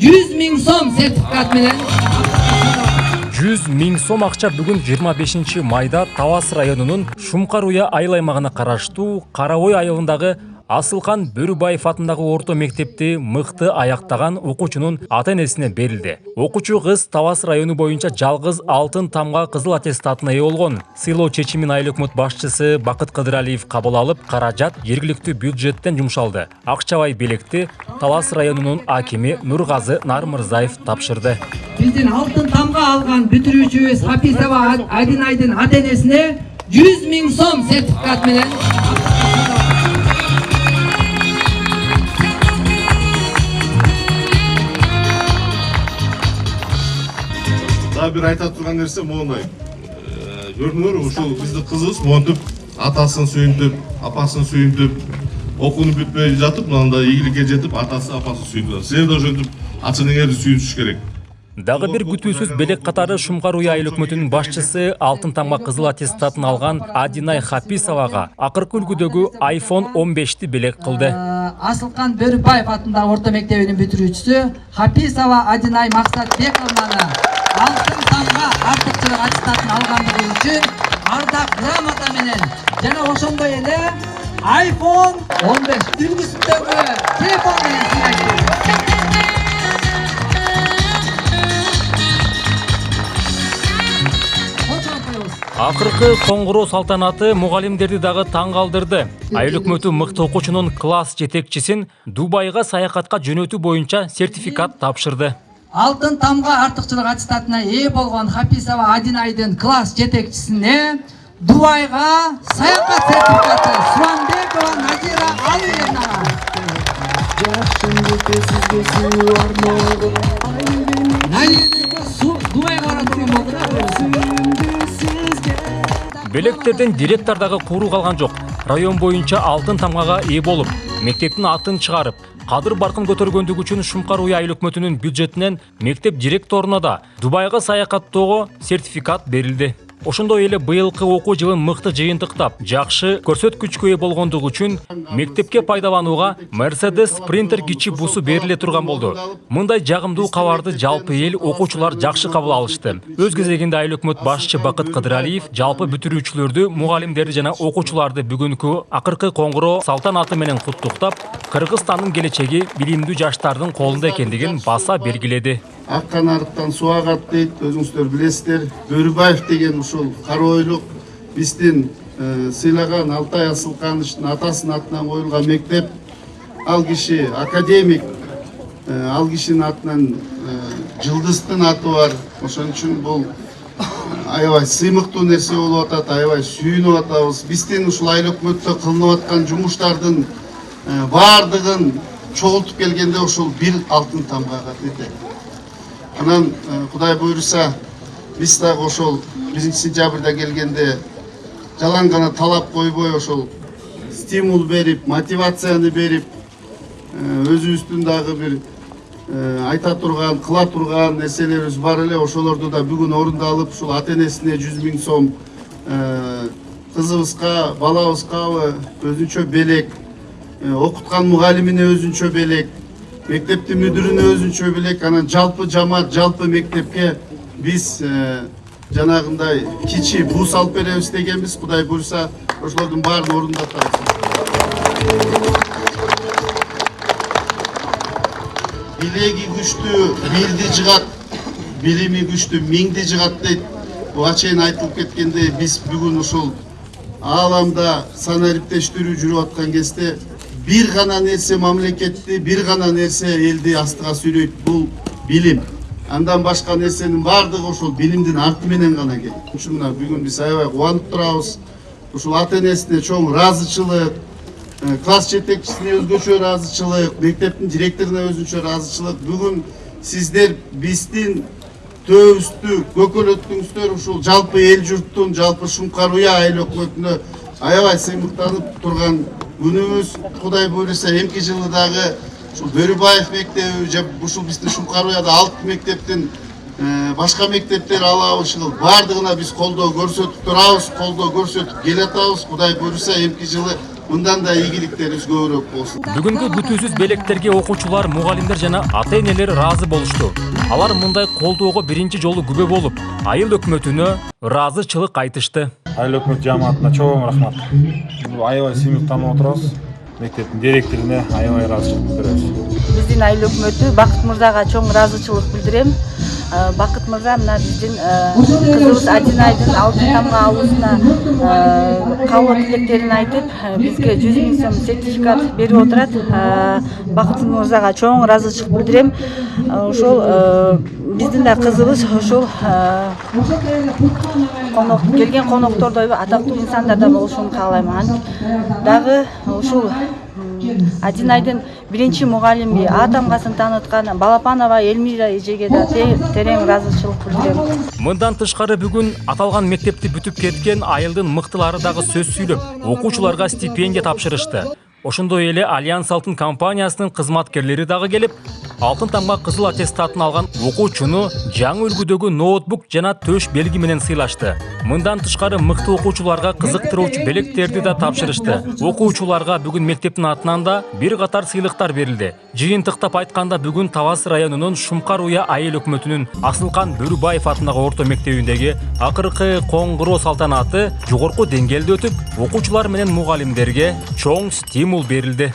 100 000 сом сертификат менен 100 000 сом акча бүгүн 25 майда Талас районунун Шумкар Уя айыл аймагына караштуу Карабой айылындагы Асылхан Бөрүбаев атындагы орто мектепти мыкты аяктаган окуучунун ата-энесине берилди. Окуучу кыз Талас району боюнча жалгыз алтын тамга кызыл аттестатына ээ болгон. Сыйлоо чечимин айыл өкмөт башчысы Бакыт Кыдыралиев кабыл алып, каражат жергиликтүү бюджеттен жумшалды. Акчабай белекти Талас районунун акими Нургазы Нармырзаев тапшырды. биздин алтын тамга алган бүтүрүүчүбүз Хапизова Адинайдын ата-энесине 100 000 сом сертификат менен Daha bir ayta turgan nerse moğunday. Görünür uşul bizde kızız moğundup, atasını suyundup, apasını suyundup, okunu bütmeye jatıp, manda iyilikке жетip, atası apası suyundular. Sizler de жөнтүп, atının eri suyunuş gerek. Дагы бир күтүүсүз белек катары Шумкар Уя айыл өкмөтүнүн башчысы алтын тамга кызыл аттестатын алган Адинай Хаписовага акыркы үлгүдөгү iPhone 15ти белек кылды. Асылхан Бөрүбаев атындагы орто мектебинин бүтүрүүчүсү Хаписова Адинай Максатбековнаны алтын тамга артыкчылык аттестатын алгандыгы үчүн ардак грамота менен жана ошондой эле iPhone 15 үлгүсүндөгү телефон менен сыйлайт. Акыркы коңгуроо салтанаты мугалимдерди дагы таң калтырды. Айыл өкмөтү мыкты окуучунун класс жетекчисин Дубайга саякатка жөнөтүү боюнча сертификат тапшырды. Алтын тамга артыкчылык аттестатына ээ болгон Хаписова Адинайдын класс жетекчисине Дубайга саякат сертификаты Суанбекова Назира Алиевнага. Дубайга барат деген болду да. Белектерден директор дагы куру калган жок. Район боюнча алтын тамгага ээ болуп, мектептин атын чыгарып, кадыр баркын көтөргөндүгү үчүн Шумкар Уя айыл өкмөтүнүн бюджетинен мектеп директоруна да Дубайга саякаттоого сертификат берилди. Ошондой эле быйылкы окуу жылын мыкты жыйынтыктап, жакшы көрсөткүчкө ээ болгондугу үчүн мектепке пайдаланууга Mercedes Sprinter кичи бусу бериле турган болду. Мындай жагымдуу кабарды жалпы эл окуучулар жакшы кабыл алышты. Өз кезегинде айыл өкмөт башчы Бакыт Кыдыралиев жалпы бүтүрүүчүлөрдү, мугалимдерди жана окуучуларды бүгүнкү акыркы коңгуроо салтанаты менен куттуктап, Кыргызстандын келечеги билимдүү жаштардын колунда экендигин баса белгиледи. Аккан арыктан суу агат дейт, өзүңүздөр билесиздер. Бөрүбаев деген ушул кароойлук биздин сыйлаган Алтай Асылкановичтин атасынын атынан коюлган мектеп. Ал киши академик, ал кишинин атынан Жылдыздын аты бар. Ошон үчүн бул аябай сыймыктуу нерсе болуп атат, аябай сүйүнүп атабыз. Биздин ушул айыл өкмөттө кылынып аткан жумуштардын баардыгын чогултуп келгенде ушул бир алтын тамгага жетет. Анан Кудай буйруса биз дагы ошол 1-сентябрда келгенде жалаң гана талап койбой ошол стимул берип, мотивацияны берип, өзүбүздүн дагы бир айта турган, кыла турган нерселерибиз бар эле. Ошолорду да бүгүн орундалып, ушул ата-энесине 100 000 сом, кызыбызга, балабызга өзүнчө белек, окуткан мугалимине өзүнчө белек, мектептин мүдүрүнө өзүнчө белек, анан жалпы жамаат, жалпы мектепке биз жанагындай кичи бус алып беребиз дегенбиз. Кудай буйруса ошолордун баарын орундатабыз. Билеги күчтүү милди жыгат, билими күчтүү миңди жыгат дейт. Буга чейин айтылып кеткенде биз бүгүн ушул ааламда санариптештирүү жүрүп аткан кезде бир гана нерсе мамлекетти, бир гана нерсе элди астыга сүйрөйт, бул билим. Андан башка нерсенин баардыгы ошол билимдин арты менен гана келет. Ушуна бүгүн биз аябай кубанып турабыз. Ушул ата-энесине чоң ыраазычылык, класс жетекчисине өзгөчө ыраазычылык, мектептин директоруна өзүнчө ыраазычылык. Бүгүн сиздер биздин төөбүздү көкөлөттүңүздөр, ушул жалпы эл журттун, жалпы Шумкар Уя айыл өкмөтүнө аябай сыймыктанып турган күнүбүз. Кудай буйруса эмки жылы дагы ушул Бөрүбаев мектеби же ушул биздин Шумкар Уяда 6 мектептин башка мектептер алабыз, баардыгына биз колдоо көрсөтүп турабыз, колдоо көрсөтүп келатабыз. Кудай буйруса эмки жылы Мындан да ийгиликтерибиз көбүрөөк болсун. Бүгүнкү бүтүүсүз белектерге окуучулар, мугалимдер жана ата-энелер ыраазы болушту. Алар мындай колдоого биринчи жолу күбө болуп, айыл өкмөтүнө ыраазычылык айтышты. Айыл өкмөт жамаатына чоң рахмат. Аябай сыймык таанып отурабыз. Мектептин директоруна аябай ыраазычылык билдиребиз. Биздин айыл өкмөтү Бакыт мырзага чоң ыраазычылык билдирем. Бакыт мырза мына биздин кызыбыз Адинайдын алтын тамга алуусуна каалоо тилектерин айтып, бизге 100 000 сом сертификат берип отурат. Бакыт мырзага чоң ыраазычылык билдирем. Ошол биздин да кызыбыз ошол келген коноктордой атактуу инсандар да болушун каалайм. Дагы ушул Адинайдын биринчи мугалими А тамгасын тааныткан Балапанова Эльмира эжеге да терең ыраазычылык билдирем. Мындан тышкары бүгүн аталган мектепти бүтүп кеткен айылдын мыктылары дагы сөз сүйлөп, окуучуларга стипендия тапшырышты. Ошондой эле Альянс Алтын компаниясынын кызматкерлери дагы келип, алтын тамга кызыл аттестатын алган окуучуну жаңы үлгүдөгү ноутбук жана төш белги менен сыйлашты. Мындан тышкары мыкты окуучуларга кызыктыруучу белектерди да тапшырышты. Окуучуларга бүгүн мектептин атынан да бир катар сыйлыктар берилди. Жыйынтыктап айтканда бүгүн Талас районунун Шумкар Уя айыл өкмөтүнүн Асылкан Бөрүбаев атындагы орто мектебиндеги акыркы коңгуроо салтанаты жогорку деңгээлде өтүп, окуучулар менен мугалимдерге чоң стимул берилди.